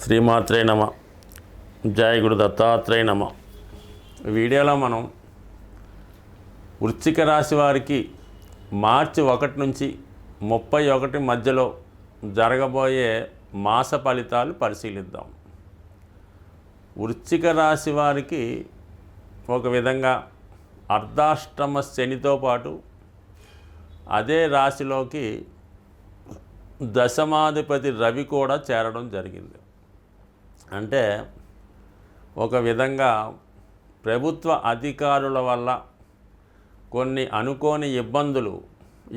శ్రీమాత్రే నమ. జయ గురు దత్తాత్రేయ నమ. వీడియోలో మనం వృశ్చిక రాశి వారికి మార్చి 1 నుంచి 31 మధ్యలో జరగబోయే మాస ఫలితాలు పరిశీలిద్దాం. వృశ్చిక రాశి వారికి ఒక విధంగా అర్ధాష్టమ శనితో పాటు అదే రాశిలోకి దశమాధిపతి రవి కూడా చేరడం జరిగింది. అంటే ఒక విధంగా ప్రభుత్వ అధికారుల వల్ల కొన్ని అనుకోని ఇబ్బందులు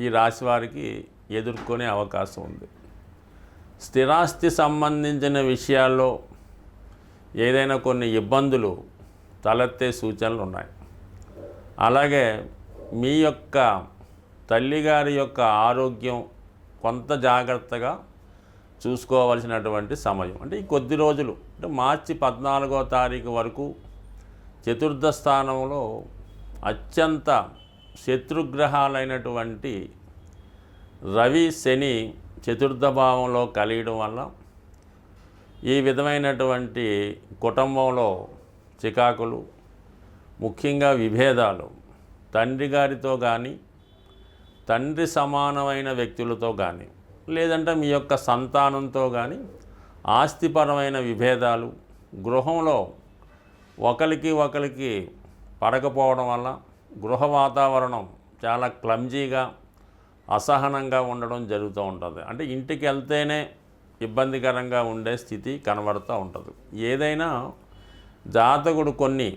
ఈ రాశి వారికి ఎదుర్కొనే అవకాశం ఉంది. స్థిరాస్తి సంబంధించిన విషయాల్లో ఏదైనా కొన్ని ఇబ్బందులు తలెత్తే సూచనలు ఉన్నాయి. అలాగే మీ యొక్క తల్లిగారి యొక్క ఆరోగ్యం కొంత జాగ్రత్తగా చూసుకోవాల్సినటువంటి సమయం. అంటే ఈ కొద్ది రోజులు, అంటే మార్చి 14వ తారీఖు వరకు చతుర్థ స్థానంలో అత్యంత శత్రుగ్రహాలైనటువంటి రవి శని చతుర్థ భావంలో కలియడం వల్ల ఈ విధమైనటువంటి కుటుంబంలో చికాకులు, ముఖ్యంగా విభేదాలు, తండ్రి గారితో కానీ తండ్రి సమానమైన వ్యక్తులతో కానీ లేదంటే మీ యొక్క సంతానంతో కానీ ఆస్తిపరమైన విభేదాలు, గృహంలో ఒకరికి పడకపోవడం వల్ల గృహ వాతావరణం చాలా క్లమ్జీగా అసహనంగా ఉండడం జరుగుతూ ఉంటుంది. అంటే ఇంటికి వెళ్తేనే ఇబ్బందికరంగా ఉండే స్థితి కనబడుతూ ఉంటుంది. ఏదైనా జాతకుడు కొన్ని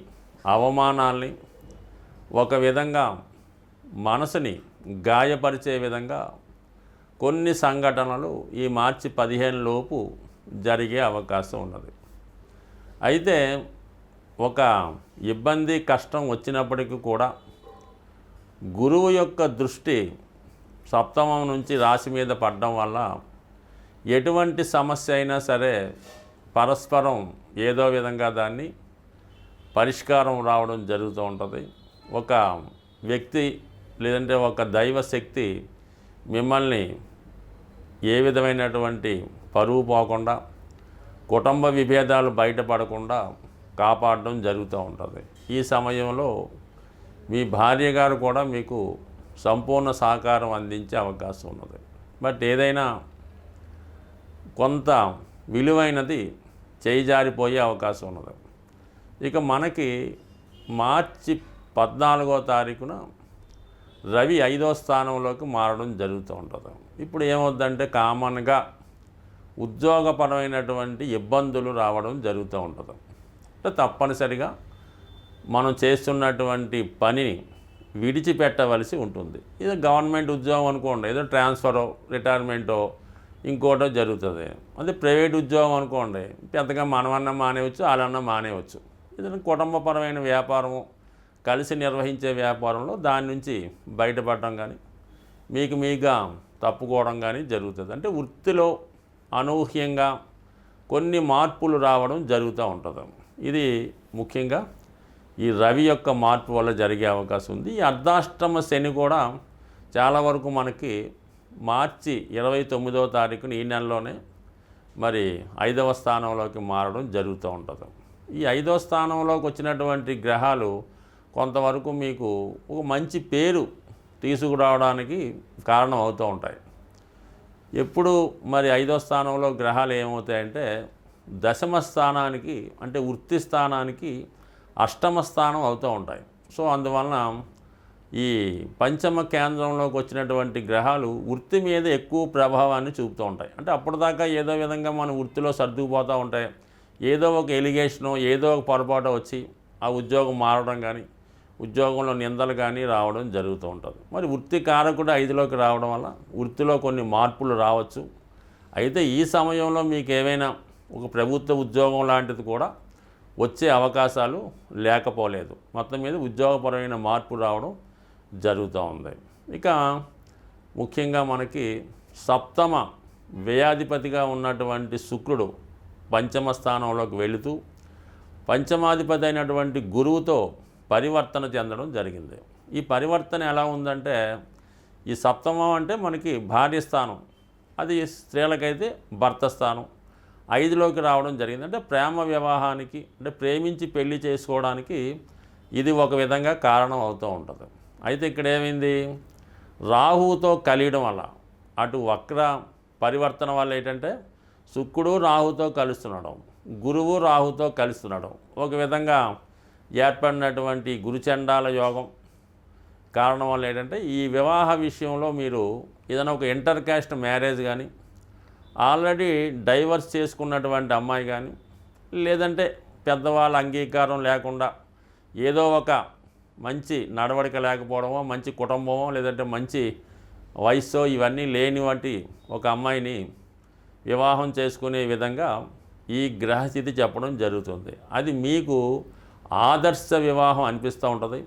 అవమానాల్ని ఒక విధంగా మనసుని గాయపరిచే విధంగా కొన్ని సంఘటనలు ఈ మార్చి 15 లోపు జరిగే అవకాశం ఉన్నది. అయితే ఒక ఇబ్బంది కష్టం వచ్చినప్పటికీ కూడా గురువు యొక్క దృష్టి సప్తమం నుంచి రాశి మీద పడడం వల్ల ఎటువంటి సమస్య అయినా సరే పరస్పరం ఏదో విధంగా దాన్ని పరిష్కారం రావడం జరుగుతూ ఉంటుంది. ఒక వ్యక్తి లేదంటే ఒక దైవశక్తి మిమ్మల్ని ఏ విధమైనటువంటి పరువు పోకుండా, కుటుంబ విభేదాలు బయటపడకుండా కాపాడడం జరుగుతూ ఉంటుంది. ఈ సమయంలో మీ భార్య గారు కూడా మీకు సంపూర్ణ సహకారం అందించే అవకాశం ఉన్నది. బట్ ఏదైనా కొంత విలువైనది చేయి జారిపోయే అవకాశం ఉన్నది. ఇక మనకి మార్చి 14వ తారీఖున రవి 5వ స్థానంలోకి మారడం జరుగుతూ ఉంటుంది. ఇప్పుడు ఏమవుద్దంటే కామన్గా ఉద్యోగపరమైనటువంటి ఇబ్బందులు రావడం జరుగుతూ ఉంటుంది. అంటే తప్పనిసరిగా మనం చేస్తున్నటువంటి పనిని విడిచిపెట్టవలసి ఉంటుంది. ఇది గవర్నమెంట్ ఉద్యోగం అనుకోండి, ఏదో ట్రాన్స్ఫరో రిటైర్మెంటో ఇంకోటో జరుగుతుంది. అదే ప్రైవేట్ ఉద్యోగం అనుకోండి, పెద్దగా మనమన్నా మానేయవచ్చు, వాళ్ళన్నా మానేయవచ్చు. ఏదైనా కుటుంబపరమైన వ్యాపారము, కలిసి నిర్వహించే వ్యాపారంలో దాని నుంచి బయటపడడం కానీ మీకుగా తప్పుకోవడం కానీ జరుగుతుంది. అంటే వృత్తిలో అనూహ్యంగా కొన్ని మార్పులు రావడం జరుగుతూ ఉంటుంది. ఇది ముఖ్యంగా ఈ రవి యొక్క మార్పు వల్ల జరిగే అవకాశం ఉంది. ఈ అర్ధాష్టమ శని కూడా చాలా వరకు మనకి మార్చి 29వ తారీఖున ఈ నెలలోనే మరి 5వ స్థానంలోకి మారడం జరుగుతూ ఉంటుంది. ఈ 5వ స్థానంలోకి వచ్చినటువంటి గ్రహాలు కొంతవరకు మీకు ఒక మంచి పేరు తీసుకురావడానికి కారణం అవుతూ ఉంటాయి. ఎప్పుడు మరి 5వ స్థానంలో గ్రహాలు ఏమవుతాయంటే దశమ స్థానానికి, అంటే వృత్తి స్థానానికి అష్టమ స్థానం అవుతూ ఉంటాయి. సో అందువలన ఈ పంచమ కేంద్రంలోకి వచ్చినటువంటి గ్రహాలు వృత్తి మీద ఎక్కువ ప్రభావాన్ని చూపుతూ ఉంటాయి. అంటే అప్పటిదాకా ఏదో విధంగా మన వృత్తిలో సర్దుకుపోతూ ఉంటాయి. ఏదో ఒక ఎలిగేషనో ఏదో ఒక పొరపాటు వచ్చి ఆ ఉద్యోగం మారడం కానీ, ఉద్యోగంలో నిందలు కానీ రావడం జరుగుతూ ఉంటుంది. మరి వృత్తి కారకుడు 5లోకి రావడం వల్ల వృత్తిలో కొన్ని మార్పులు రావచ్చు. అయితే ఈ సమయంలో మీకు ఏమైనా ఒక ప్రభుత్వ ఉద్యోగం లాంటిది కూడా వచ్చే అవకాశాలు లేకపోలేదు. మొత్తం మీద ఉద్యోగపరమైన మార్పు రావడం జరుగుతూ ఉంది. ఇక ముఖ్యంగా మనకి సప్తమ వ్యయాధిపతిగా ఉన్నటువంటి శుక్రుడు పంచమ స్థానంలోకి వెళుతూ పంచమాధిపతి అయినటువంటి గురువుతో పరివర్తన చెందడం జరిగింది. ఈ పరివర్తన ఎలా ఉందంటే, ఈ సప్తమం అంటే మనకి భార్య స్థానం, అది స్త్రీలకైతే భర్త స్థానం. 5లోకి రావడం జరిగింది. అంటే ప్రేమ వివాహానికి, అంటే ప్రేమించి పెళ్లి చేసుకోవడానికి ఇది ఒక విధంగా కారణం అవుతూ ఉంటుంది. అయితే ఇక్కడ ఏమైంది, రాహువుతో కలియడం వల్ల, అటు వక్ర పరివర్తన వల్ల ఏంటంటే శుక్రుడు రాహుతో కలుస్తున్నాడు, గురువు రాహుతో కలుస్తున్నాడు. ఒక విధంగా ఏర్పడినటువంటి గురుచండాల యోగం కారణం వల్ల ఏంటంటే ఈ వివాహ విషయంలో మీరు ఏదైనా ఒక ఇంటర్ కాస్ట్ మ్యారేజ్ కానీ, ఆల్రెడీ డైవర్స్ చేసుకున్నటువంటి అమ్మాయి కానీ, లేదంటే పెద్దవాళ్ళ అంగీకారం లేకుండా ఏదో ఒక మంచి నడవడిక లేకపోవడమో, మంచి కుటుంబమో, లేదంటే మంచి వయస్సో ఇవన్నీ లేని వంటి ఒక అమ్మాయిని వివాహం చేసుకునే విధంగా ఈ గ్రహస్థితి చెప్పడం జరుగుతుంది. అది మీకు ఆదర్శ వివాహం అనిపిస్తూ ఉంటుంది.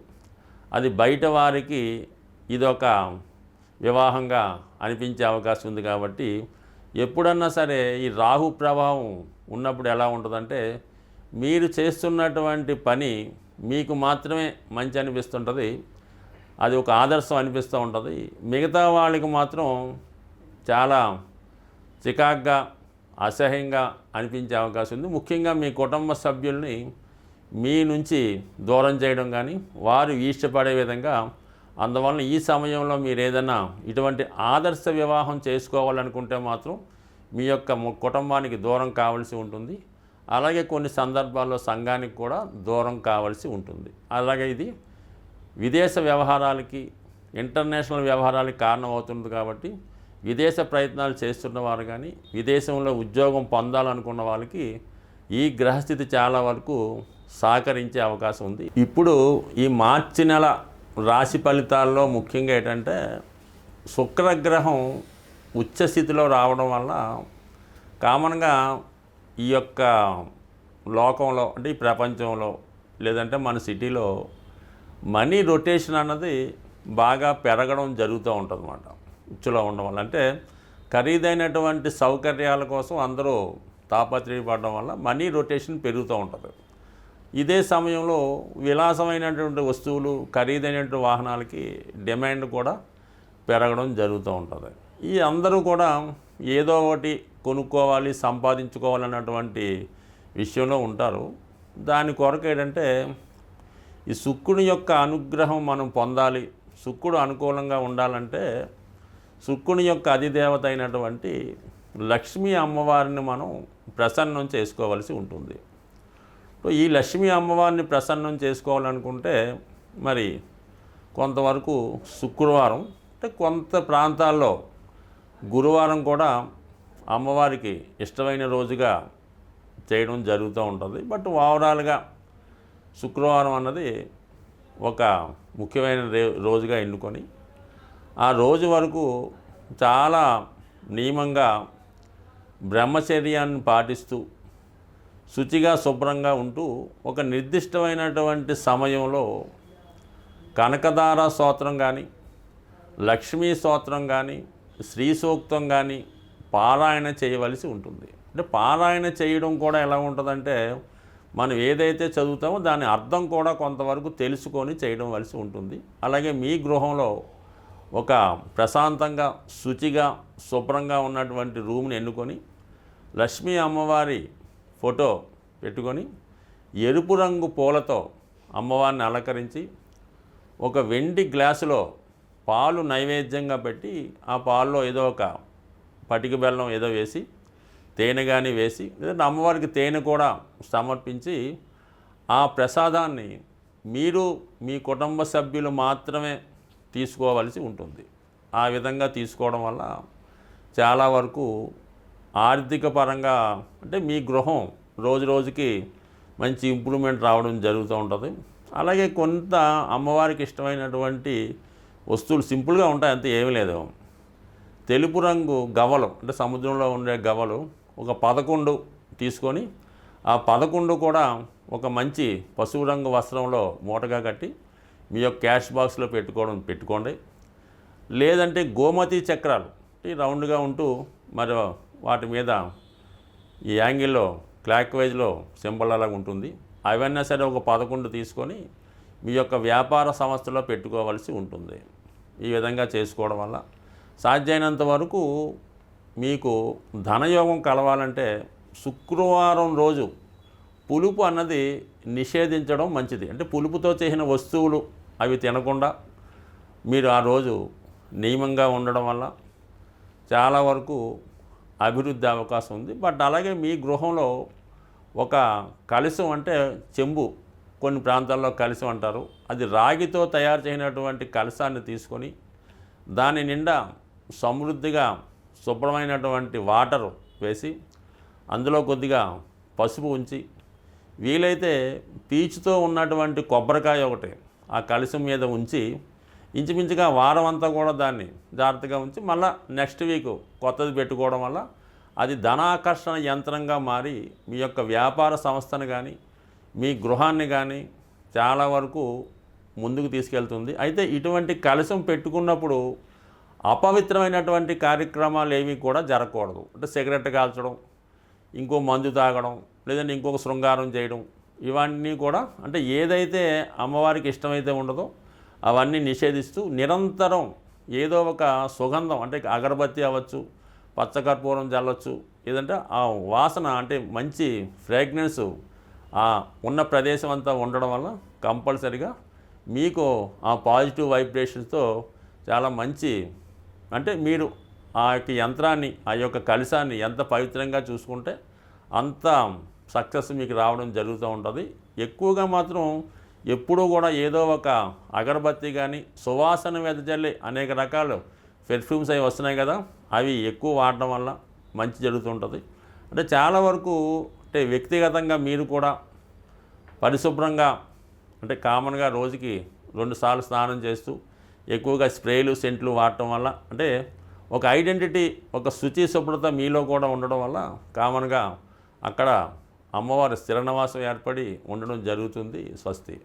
అది బయట వారికి ఇదొక వివాహంగా అనిపించే అవకాశం ఉంది. కాబట్టి ఎప్పుడన్నా సరే ఈ రాహు ప్రభావం ఉన్నప్పుడు ఎలా ఉంటుందంటే, మీరు చేస్తున్నటువంటి పని మీకు మాత్రమే మంచి అనిపిస్తుంటుంది, అది ఒక ఆదర్శం అనిపిస్తూ ఉంటుంది. మిగతా వాళ్ళకి మాత్రం చాలా చికాగ్గా, అసహ్యంగా అనిపించే అవకాశం ఉంది. ముఖ్యంగా మీ కుటుంబ సభ్యుల్ని మీ నుంచి దూరం చేయడం కానీ, వారు ఇష్టపడే విధంగా. అందువలన ఈ సమయంలో మీరు ఏదైనా ఇటువంటి ఆదర్శ వివాహం చేసుకోవాలనుకుంటే మాత్రం మీ యొక్క కుటుంబానికి దూరం కావాల్సి ఉంటుంది. అలాగే కొన్ని సందర్భాల్లో సంఘానికి కూడా దూరం కావాల్సి ఉంటుంది. అలాగే ఇది విదేశ వ్యవహారాలకి, ఇంటర్నేషనల్ వ్యవహారాలకి కారణమవుతుంది. కాబట్టి విదేశ ప్రయత్నాలు చేస్తున్న వారు కానీ, విదేశంలో ఉద్యోగం పొందాలనుకున్న వాళ్ళకి ఈ గ్రహస్థితి చాలా వరకు సహకరించే అవకాశం ఉంది. ఇప్పుడు ఈ మార్చి నెల రాశి ఫలితాల్లో ముఖ్యంగా ఏంటంటే, శుక్రగ్రహం ఉచ్చస్థితిలో రావడం వల్ల కామన్గా ఈ యొక్క లోకంలో, అంటే ఈ ప్రపంచంలో, లేదంటే మన సిటీలో మనీ రొటేషన్ అన్నది బాగా పెరగడం జరుగుతూ ఉంటుంది అన్నమాట. ఉచ్చులో ఉండడం వల్ల, అంటే ఖరీదైనటువంటి సౌకర్యాల కోసం అందరూ తాపత్రయపడడం వల్ల మనీ రొటేషన్ పెరుగుతూ ఉంటుంది. ఇదే సమయంలో విలాసమైనటువంటి వస్తువులు, ఖరీదైనటువంటి వాహనాలకి డిమాండ్ కూడా పెరగడం జరుగుతూ ఉంటుంది. ఈ అందరూ కూడా ఏదో ఒకటి కొనుక్కోవాలి, సంపాదించుకోవాలన్నటువంటి విషయంలో ఉంటారు. దాని కొరకు ఏంటంటే, ఈ శుక్రుని యొక్క అనుగ్రహం మనం పొందాలి, శుక్రుడు అనుకూలంగా ఉండాలంటే శుక్రుని యొక్క అధిదేవత అయినటువంటి లక్ష్మీ అమ్మవారిని మనం ప్రసన్నం చేసుకోవాల్సి ఉంటుంది. ఈ లక్ష్మీ అమ్మవారిని ప్రసన్నం చేసుకోవాలనుకుంటే మరి కొంతవరకు శుక్రవారం, అంటే కొంత ప్రాంతాల్లో గురువారం కూడా అమ్మవారికి ఇష్టమైన రోజుగా చేయడం జరుగుతూ ఉంటుంది. బట్ ఓవరాల్గా శుక్రవారం అన్నది ఒక ముఖ్యమైన రోజుగా ఎన్నుకొని ఆ రోజు వరకు చాలా నియమంగా బ్రహ్మచర్యాన్ని పాటిస్తూ శుచిగా శుభ్రంగా ఉంటూ ఒక నిర్దిష్టమైనటువంటి సమయంలో కనకదార స్తోత్రం కానీ, లక్ష్మీ స్తోత్రం కానీ, శ్రీ సూక్తం కానీ పారాయణ చేయవలసి ఉంటుంది. అంటే పారాయణ చేయడం కూడా ఎలా ఉంటుందంటే, మనం ఏదైతే చదువుతామో దాని అర్థం కూడా కొంతవరకు తెలుసుకొని చేయడం వలసి ఉంటుంది. అలాగే మీ గృహంలో ఒక ప్రశాంతంగా, శుచిగా, శుభ్రంగా ఉన్నటువంటి రూమ్ని ఎన్నుకొని లక్ష్మీ అమ్మవారి ఫోటో పెట్టుకొని ఎరుపు రంగు పూలతో అమ్మవారిని అలంకరించి ఒక వెండి గ్లాసులో పాలు నైవేద్యంగా పెట్టి, ఆ పాల్లో ఏదో ఒక పటిక బెల్లం ఏదో వేసి, తేనె కానీ వేసి, లేదంటే అమ్మవారికి తేనె కూడా సమర్పించి ఆ ప్రసాదాన్ని మీరు మీ కుటుంబ సభ్యులు మాత్రమే తీసుకోవలసి ఉంటుంది. ఆ విధంగా తీసుకోవడం వల్ల చాలా వరకు ఆర్థిక పరంగా, అంటే మీ గృహం రోజు రోజుకి మంచి ఇంప్రూవ్మెంట్ రావడం జరుగుతూ ఉంటుంది. అలాగే కొంత అమ్మవారికి ఇష్టమైనటువంటి వస్తువులు సింపుల్గా ఉంటాయి, అంతే ఏమీ లేదు. తెలుపు రంగు గవ్వలు, అంటే సముద్రంలో ఉండే గవ్వలు ఒక 11 తీసుకొని, ఆ 11 కూడా ఒక మంచి పసుపు రంగు వస్త్రంలో మూటగా కట్టి మీ యొక్క క్యాష్ బాక్స్లో పెట్టుకోండి. లేదంటే గోమతి చక్రాలు ఈ రౌండ్గా ఉంటూ మరి వాటి మీద ఈ యాంగిల్లో క్లాక్ వైజ్లో సింబల్ అలాగా ఉంటుంది. అవన్నీ సరే ఒక 11 తీసుకొని మీ యొక్క వ్యాపార సంస్థలో పెట్టుకోవాల్సి ఉంటుంది. ఈ విధంగా చేసుకోవడం వల్ల సాధ్యమైనంత వరకు మీకు ధనయోగం కలవాలంటే శుక్రవారం రోజు పులుపు అన్నది నిషేధించడం మంచిది. అంటే పులుపుతో చేసిన వస్తువులు అవి తినకుండా మీరు ఆ రోజు నియమంగా ఉండడం వల్ల చాలా వరకు అభివృద్ధి అవకాశం ఉంది. బట్ అలాగే మీ గృహంలో ఒక కలశం అంటే చెంబు, కొన్ని ప్రాంతాల్లో కలశం అంటారు, అది రాగితో తయారు చేయనటువంటి కలశాన్ని తీసుకొని దాని నిండా సమృద్ధిగా శుభ్రమైనటువంటి వాటరు వేసి అందులో కొద్దిగా పసుపు ఉంచి వీలైతే పీచుతో ఉన్నటువంటి కొబ్బరికాయ ఒకటి ఆ కలశం మీద ఉంచి ఇంచుమించుగా వారం అంతా కూడా దాన్ని జాగ్రత్తగా ఉంచి మళ్ళీ నెక్స్ట్ వీక్ కొత్తది పెట్టుకోవడం వల్ల అది ధనాకర్షణ యంత్రంగా మారి మీ యొక్క వ్యాపార సంస్థను కానీ మీ గృహాన్ని కానీ చాలా వరకు ముందుకు తీసుకెళ్తుంది. అయితే ఇటువంటి కలశం పెట్టుకున్నప్పుడు అపవిత్రమైనటువంటి కార్యక్రమాలు ఏమీ కూడా జరగకూడదు. అంటే సిగరెట్ కాల్చడం, ఇంకో మందు తాగడం, లేదంటే ఇంకొక శృంగారం చేయడం, ఇవన్నీ కూడా అంటే ఏదైతే అమ్మవారికి ఇష్టమైతే ఉండదో అవన్నీ నిషేధిస్తూ నిరంతరం ఏదో ఒక సుగంధం అంటే అగరబత్తి అవ్వచ్చు, పచ్చకర్పూరం చల్లవచ్చు, ఏదంటే ఆ వాసన అంటే మంచి ఫ్రాగ్రెన్స్ ఉన్న ప్రదేశం అంతా ఉండడం వల్ల కంపల్సరిగా మీకు ఆ పాజిటివ్ వైబ్రేషన్స్తో చాలా మంచి అంటే మీరు ఆ యొక్క యంత్రాన్ని ఆ యొక్క కలశాన్ని ఎంత పవిత్రంగా చూసుకుంటే అంత సక్సెస్ మీకు రావడం జరుగుతూ ఉంటుంది. ఎక్కువగా మాత్రం ఎప్పుడూ కూడా ఏదో ఒక అగరబత్తి కానీ సువాసన వెదజల్లి అనేక రకాల పెర్ఫ్యూమ్స్ అవి వస్తున్నాయి కదా, అవి ఎక్కువ వాడడం వల్ల మంచి జరుగుతుంటుంది. అంటే చాలా వరకు అంటే వ్యక్తిగతంగా మీరు కూడా పరిశుభ్రంగా అంటే కామన్గా రోజుకి 2 సార్లు స్నానం చేస్తూ ఎక్కువగా స్ప్రేలు సెంట్లు వాడటం వల్ల అంటే ఒక ఐడెంటిటీ, ఒక శుచి శుభ్రత మీలో కూడా ఉండడం వల్ల కామన్గా అక్కడ అమ్మవారి స్థిర నివాసం ఏర్పడి ఉండడం జరుగుతుంది. స్వస్తి.